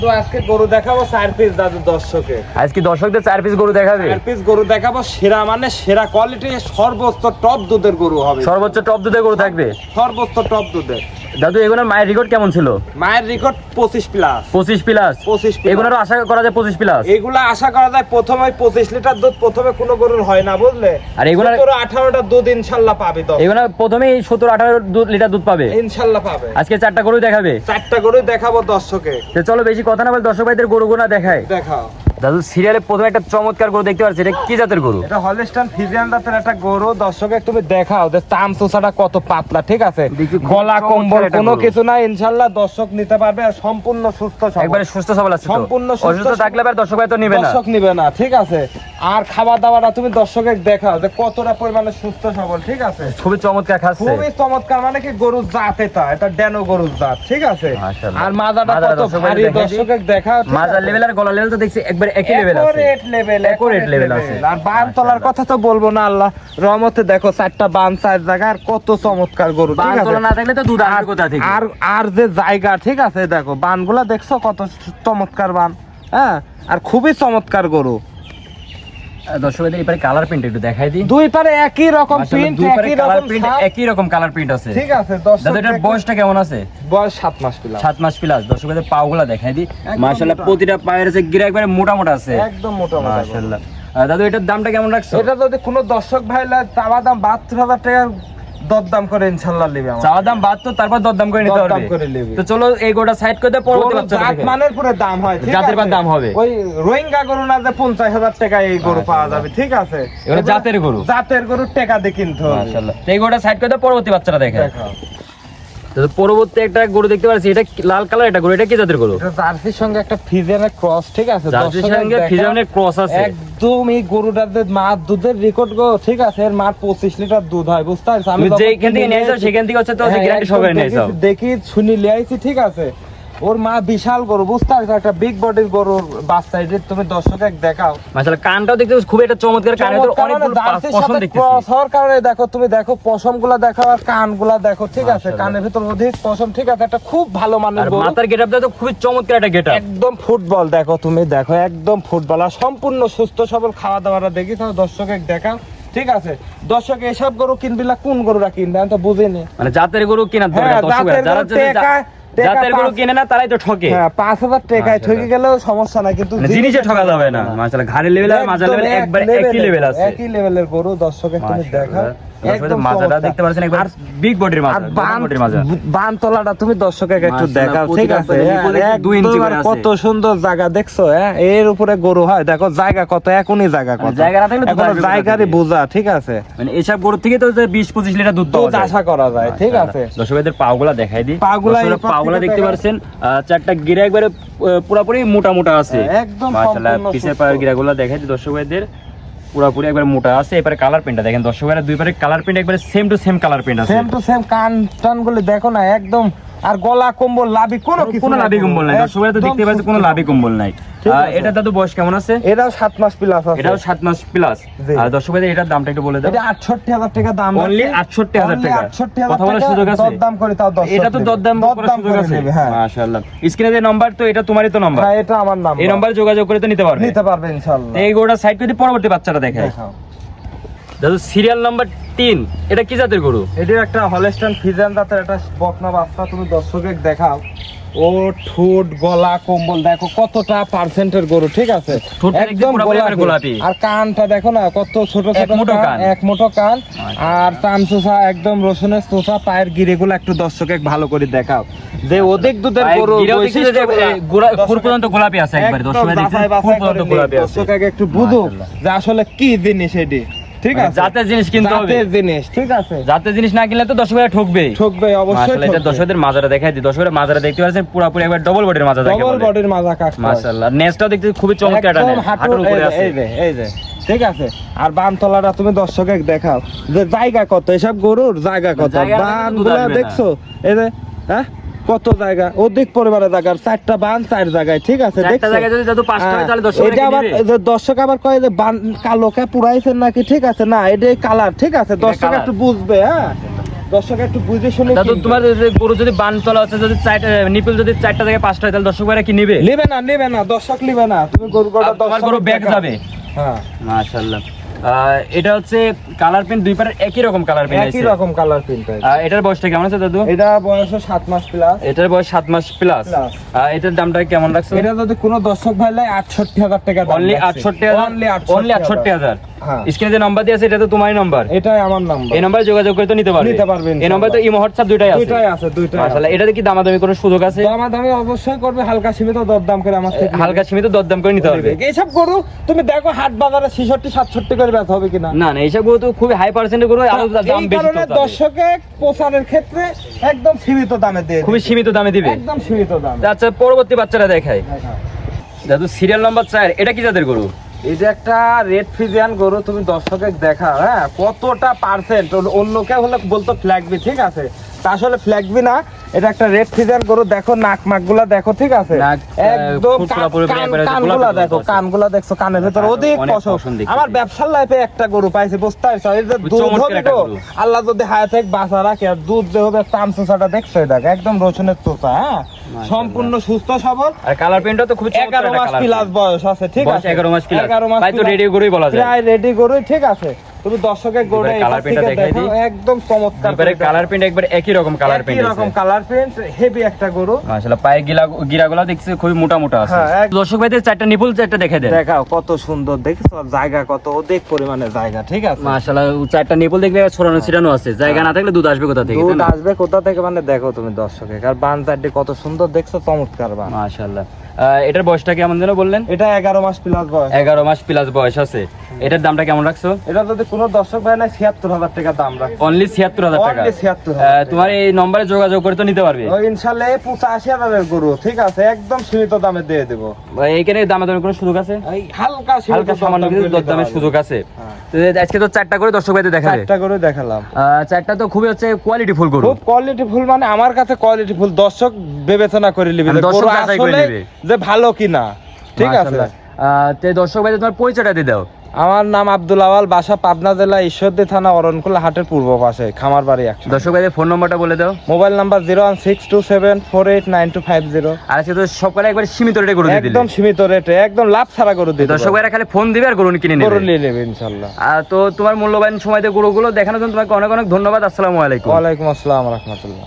তো আজকে গরু দেখাবো 4 পিস দাদু দর্শকে। আজকে দর্শকদের 4 পিস গরু দেখাবে। 4 পিস গরু দেখাবো, সেরা মানে সেরা কোয়ালিটি, সর্বোচ্চ টপ দুধের গরু হবে। সর্বোচ্চ টপ দুধের গরু থাকবে, সর্বোচ্চ টপ দুধের। দাদু এগুলোর মায়ের রেকর্ড কেমন ছিল? মায়ের রেকর্ড 25 প্লাস। 25 প্লাস। 25 প্লাস। এগুলোরও আশা করা যায় 25 প্লাস। এগুলা আশা করা যায় প্রথমে 25 লিটার দুধ প্রথমে কোনো গরুর হয় না, বুঝলে? আর এগুলা 17-18টা দুধ ইনশাআল্লাহ পাবে। তো এগুলো প্রথমেই 17-18 লিটার দুধ পাবে ইনশাআল্লাহ পাবে। আজকে 4টা গরু দেখাবে। 4টা গরু দেখাবো দর্শকে। তো চলো বেশি কথা না বলে দর্শক ভাইদের গরুগুলো দেখায়। দেখাও দাদু সিরিয়ালে প্রথমে একটা চমৎকার গরু দেখতে পাচ্ছি, এটা কি জাতের গরু? এটা হলস্টাইন ফ্রিজিয়ান জাতের একটা গরু। দর্শকে তুমি দেখাও যে চামচুসাটা কত পাতলা, ঠিক আছে? গলা কম্বল কোনো কিছু না, ইনশাআল্লাহ দর্শক নিতে পারবে। আর সম্পূর্ণ সুস্থ সবল, একবারে সুস্থ সবল আছে। সম্পূর্ণ অসুস্থ থাকলে আর দর্শক ভাই তো নেবে না, দর্শক নেবে না, ঠিক আছে? আর খাওয়া দাওয়াটা তুমি দর্শকে দেখাও যে কতটা পরিমাণে সুস্থ সবল, ঠিক আছে? খুবই চমৎকার খাচ্ছে, খুবই চমৎকার। মানে কি গরুর জাত এটা ড্যানো গরুর জাত, ঠিক আছে? আর মাজাটা কত ভারী, দর্শকে দেখাও। মাজার লেভেল আর গলা লেভেল তো দেখছি একবারে একই লেভেল আছে, একুরেট লেভেল আছে। আর বান তলার কথা তো বলবো না, আল্লাহ রহমতে দেখো 4টা বান 4 জায়গা, আর কত চমৎকার গরু, ঠিক আছে? বান তলা না থাকলে তো দুধ আসবে কোথা থেকে? আর যে জায়গা, ঠিক আছে? দেখো বানগুলা দেখছো কত চমৎকার বান, হ্যাঁ? আর খুবই চমৎকার গরু। দর্শকদের এবারে কালার প্রিন্ট একটু দেখাই দিই। দুই পারে একই রকম প্রিন্ট, একই রকম কালার প্রিন্ট আছে, ঠিক আছে? দর্শক এটার বয়সটা কেমন আছে? বয়স 7 মাস প্লাস। 7 মাস প্লাস। দর্শকদের পাগুলা দেখাই দিই। মাশাআল্লাহ প্রতিটা পায়ের আছে গিরা একবারে মোটা মোটা আছে, একদম মোটা মোটা। মাশাআল্লাহ। দাদু এটার দামটা কেমন রাখছো? এটা যদি কোনো দর্শক ভাই চাওয়া দাম 72,000 টাকা দরদাম করে ইনশাআল্লাহ নেবে। চাওয়া দাম 72, তারপর দরদাম করে নিতে পারবে। তো চলো এই গোটা সাইড করে দাও, পরবর্তী বাচ্চা দেখে মানের পুরো দাম হয়, ঠিক আছে? জাতের পর দাম হবে। ওই রোহিঙ্গা গরু না যে 50,000 টাকা এই গরু পাওয়া যাবে, ঠিক আছে? এগুলো জাতের গরু, জাতের গরু টাকা দিয়ে কিনতে হবে। মাশাআল্লাহ। তো এই গোটা সাইড করে দাও, পরবর্তী বাচ্চাটা দেখে। দেখাও তো পরবর্তী একটা গরু দেখতে পাচ্ছি, এটা লাল কালার একটা গরু, এটা কি জাতের গরু? এটা জার্সির সঙ্গে একটা ফ্রিজিয়ানের ক্রস, ঠিক আছে? জার্সির সঙ্গে ফ্রিজিয়ানের ক্রস আছে। একদম এই গরুটার যে মার দুধের রেকর্ড গো, ঠিক আছে? এর মার 25 লিটার দুধ হয়, বুঝতে পারছ? আমি যেখান থেকে নিয়ে যাও সেখান থেকে হচ্ছে তো গ্যারান্টি সহকারে নিয়ে যাও। দেখি শুনি লিয়াইছি, ঠিক আছে? ওর মা বিশাল গরু, বুঝতে পারছো? একটা বিগ বডির গরুর বাচ্চা। এটা তুমি দর্শকে দেখাও। মাশাআল্লাহ কানটাও দেখতে খুব একটা চমৎকার, কানে তো অনেকগুলো পশম দেখতেছি। ক্রসর কারণে দেখো, তুমি দেখো পশমগুলা দেখো আর কানগুলা দেখো, ঠিক আছে? কানের ভিতর অধিক পশম, ঠিক আছে? একটা খুব ভালো মানের গরু। মাথার গেটআপটা তো খুবই চমৎকার একটা গেটআপ, একদম ফুটবল। দেখো তুমি দেখো, একদম ফুটবল। আর সম্পূর্ণ সুস্থ সবল। খাওয়া দাওয়াটা দেখি তাহলে দর্শকে দেখাও, ঠিক আছে? দর্শক এসব গরু কিনবিলা, কোন গরুরা কিনবে আমি তো বুঝিনি। মানে জাতের গরু কেনার দরকার। দর্শক যারা জাতের গরু কিনে না তারাই তো ঠকে। হ্যাঁ 5,000 টাকায় ঠকে গেলেও সমস্যা নাই, কিন্তু জিনিসে ঠকা যাবে না। মাশাআল্লাহ ঘাড়ের লেভেল আর মাজার লেভেল একবার একই লেভেল আছে, একই লেভেলের গরু। দর্শকে তুমি দেখাও, একদম মাজাটা দেখতে পাচ্ছেন, একবার বিগ বডির মাজা। আর বান তলাটা তুমি দর্শকে একটু দেখাও, ঠিক আছে? 2 ইঞ্চি করে আছে। কত সুন্দর জায়গা দেখছো, হ্যাঁ? এর উপরে গরু হয়, দেখো জায়গা কত, এখনই জায়গা কত। জায়গা না থাকলে এখন জায়গারই বোঝা, ঠিক আছে? মানে এসব গরু থেকে তো 20-25 লিটার দুধ আশা করা যায়, ঠিক আছে? দর্শকদের পাগুলা দেখাই দিই। পাগুলা দেখতে পাচ্ছেন, 4টা গিরা একবারে পুরোপুরি মোটা মোটা আছে, একদম মাশাআল্লাহ। পিছের পায়ের গিরাগুলো দেখাই দিই দর্শকদের, পুরোপুরি একবার মোটা আছে। এবারে কালার প্রিন্টটা দেখেন দর্শকরা, দুই পারে কালার প্রিন্ট একবারে same to same colour print আছে, সেম টু সেম। কান টান গুলো দেখো না, একদম। আর গলা কম্বল লাভি কোনো লাভি কম্বল নাই। দর্শকরা তো দেখতে পাচ্ছেন কোনো লাভি কম্বল নাই। এটা দাদু বয়স কেমন আছে? এটাও 7 মাস প্লাস আছে। এটাও 7 মাস প্লাস। আর দর্শকদের এটার দামটা একটু বলে দাও। এটা 68,000 টাকা দাম, অনলি 68,000 টাকা। 68,000 কথা বলার সুযোগ আছে? দরদাম করে তাও 10। এটা তো দরদাম করার সুযোগ আছে, হ্যাঁ। মাশাআল্লাহ। স্ক্রিনে যে নাম্বার, তো এটা তোমারই তো নাম্বার? হ্যাঁ এটা আমার নাম্বার। এই নম্বরে যোগাযোগ করে তো নিতে পারবে ইনশাআল্লাহ। এই গোটা সাইড করে পরবর্তী বাচ্চাটা দেখায়। দাদু সিরিয়াল নাম্বার 3, এটা কি জাতের গরু? এটা একটা হলস্টাইন ফ্রিজিয়ান জাতের একটা বকনা বাচ্চা। তুমি দর্শকে দেখাও, ও ঠোঁট গলা কম্বল দেখো কতটা পার্সেন্টের গরু, ঠিক আছে? একদম গোলাপি। আর কানটা দেখো না কত ছোট ছোট কান, এক মুঠো কান। আর চামচুসা একদম রসুনের চোষা। পায়ের গিরেগুলো একটু দর্শকে ভালো করে দেখাও, যে অধিক দুধের গরু খুর পর্যন্ত গোলাপি আছে একবারে। দর্শকে একটু বুঝুক যে আসলে কি জিনিস এটি, ঠিক আছে? জাতের জিনিস কিনতে হবে, জাতের জিনিস, ঠিক আছে? জাতের জিনিস না কিনলে তো দর্শকরা ঠকবে অবশ্যই। এটা দর্শকদের মাজাটা দেখাই দিই। দর্শকরা মাজাটা দেখতে পাচ্ছেন পুরোপুরি একবার ডবল বডির মাজা, ডবল বডির মাজা কাট, মাশাআল্লাহ। নেসটাও দেখতে খুবই চমৎকার, হাঁটুর উপরে আছে, এই যে, ঠিক আছে? আর বানতলাটা তুমি দর্শকে দেখাও যে জায়গা কত, এসব গরুর জায়গা কত। বানগুলা দেখছো, এই যে, হ্যাঁ কত জায়গা, অধিক পরিমাণে জায়গা। 4টা বান 4 জায়গায়, ঠিক আছে? দর্শক আবার কয় যে কালোকে পুরাইছেন নাকি, ঠিক আছে? না, এটাই কালার, ঠিক আছে? দর্শক একটু বুঝবে, হ্যাঁ? দর্শক একটু বুঝে শুনে দাদু তোমার যে গরু যদি বানতলা আছে, যদি নিপল যদি 4টা জায়গায় 5টা হয়, তাহলে দর্শক ভাইরা কি নিবে? নেবে না দর্শক নেবে না, তুমি গরু তোমার গরু ব্যাগ যাবে। হ্যাঁ মাশাআল্লাহ। এটা হচ্ছে কালার প্রিন্ট, দুই পারে একই রকম কালার প্রিন্ট আছে, একই রকম কালার প্রিন্ট। এটার বয়সটা কেমন আছে দাদু? এটা বয়স 7 মাস প্লাস। এটার বয়স 7 মাস প্লাস। এটার দামটা কেমন রাখছো? এটা যদি কোনো দর্শক ভাই লাই 68,000 টাকা দাম। Only 68,000, only 68,000। হ্যাঁ, স্ক্রিনে যে নাম্বার দিয়ে আছে এটা তো তোমারই নাম্বার, এটাই আমার নাম্বার। এই নাম্বারে যোগাযোগ করে তো নিতে পারবেন। এই নাম্বারে তো ইমো হোয়াটসঅ্যাপ দুইটাই আছে। দুইটাই। মাশাআল্লাহ। এটাতে কি দামাদামি কোনো সুযোগ আছে? দামাদামি অবশ্যই করবে, হালকা সীমিত দরদাম করে আমার থেকে হালকা সীমিত দরদাম করে নিতে পারবে। এইসব গরু তুমি দেখো হাট বাজারে 66-67 করে বেচা হবে কিনা। না এইসব গরু তো খুবই হাই পার্সেন্টের গরু, আরো দাম এই বেশি। কারণে দর্শকে প্রচারের ক্ষেত্রে একদম সীমিত দামে দিয়ে খুবই সীমিত দামে দিবে, একদম সীমিত দাম। আচ্ছা পরবর্তী বাচ্চারা দেখায়। দাদু সিরিয়াল নাম্বার 4, এটা কি জাতের গরু? এটা একটা রেড ফ্রিজিয়ান গরু, তুমি দর্শকে দেখা হ্যাঁ কতটা পার্সেন্ট। অন্য কেউ হলে বলতো ফ্ল্যাগবি, ঠিক আছে, তা আসলে ফ্ল্যাগবি না, এটা একটা রেড ফ্রিজিয়ান গরু। দেখো নাক মাক গুলা দেখো, ঠিক আছে, একদম কানগুলা দেখো, কানগুলা দেখছো, কানের ভেতর অধিক পছন্দ। আমার ব্যবসার লাইফে একটা গরু পাইছি, বুঝতে পারছো? এই যে দুধ হবে গো, আল্লাহ যদি হায়াতে বাঁচা রাখে, আর দুধ যে হবে চাম চোষাটা দেখছো, দেখো একদম রসুনের চোষা, হ্যাঁ সম্পূর্ণ সুস্থ সবল। আর কালার প্রিন্টও তো খুব 11 মাস প্লাস বয়স আছে, ঠিক আছে, 11 মাস প্লাস, 11 মাস তাই তো রেডি গরুই বলা যায়, প্রায় রেডি গরুই, ঠিক আছে। তুমি দর্শকের গরু কালার প্রিন্টটা দেখাই দিই, একদম চমৎকার কালার প্রিন্ট একবার একই রকম কালার প্রিন্ট, একই রকম কালার প্রিন্ট, হেভি একটা গরু। মাশাআল্লাহ। পায়ে গিরাগুলো দেখছি খুবই মোটা মোটা আছে। দর্শক ভাইদের 4টা নিপুল 4টা দেখাই দেন। দেখাও কত সুন্দর, দেখছো জায়গা কত অধিক পরিমাণে জায়গা, ঠিক আছে। মাশাআল্লাহ 4টা নিপুল দেখলে ছড়ানো ছিটানো আছে, জায়গা না থাকলে দুধ আসবে কোথা থেকে? দুধ আসবে কোথা থেকে মানে দেখো তুমি দর্শকে, আর বান চারটি কত সুন্দর দেখছো, চমৎকার বান। মাশাআল্লাহ। এটার বয়সটা কেমন যেন বললেন? এটা 11 মাস প্লাস বয়স। 11 মাস প্লাস বয়স আছে। এটার দামটা কেমন রাখছো? এটা যদি কোনো দর্শক ভাই না 76,000 টাকা দাম রাখছে। অনলি 76,000 টাকা। অনলি 76,000। তোমার এই নম্বরে যোগাযোগ করে তো নিতে পারবে। ওই ইনশাআল্লাহ 85,000 এর গরু, ঠিক আছে, একদম সীমিত দামে দিয়ে দেব। এইখানে দামে দামের কোনো সুযোগ আছে? এই হালকা সামান্য কিছু দরদামের সুযোগ আছে। তো আজকে তো 4টা করে দর্শক ভাইদের দেখাবে। 4টা করে দেখালাম। 4টা তো খুবই হচ্ছে কোয়ালিটি ফুল গরু। খুব কোয়ালিটি ফুল, মানে আমার কাছে কোয়ালিটি ফুল। দর্শক বিবেচনা করে নিবে দর্শক যাচাই করে নেবে যে ভালো কিনা, ঠিক আছে। তে দর্শক ভাইদের তোমার পরিচয়টা দিয়ে দাও। আমার নাম আব্দুল আওয়াল, বাসা পাবনা জেলা ঈশ্বরদী থানা অরণকুলা হাটের পূর্ব পাশে, খামার বাড়ি 100। দর্শক ভাইদের ফোন নম্বরটা বলে দাও। Mobile number 01627489250। আর আজকে তো সকালে একবার সীমিত রেটে গরু দিয়ে দিলে, একদম সীমিত রেটে, একদম লাভ ছাড়া গরু দিয়ে দর্শক ভাইরা খালি ফোন দিবে আর গরু কিনে নেবে, গরু নিয়ে নেবে ইনশাআল্লাহ। তো তোমার মূল্যবান সময় দিয়ে গরুগুলো দেখানোর জন্য তোমাকে অনেক অনেক ধন্যবাদ। আসসালামু আলাইকুম। ওয়ালাইকুম আসসালাম রাহমাতুল্লাহ।